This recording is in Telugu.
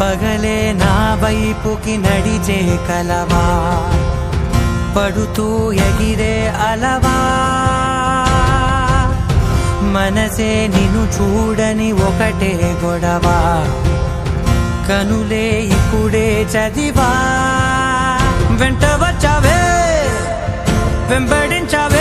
పగలే నా వైపుకి నడిచే కలవా, పడుతూ ఎగిరే అలవా, మనసే నిన్ను చూడని ఒకటే గొడవ, కనులే ఇప్పుడే చదివా. వెంట వచ్చావే, వెంబడించావే,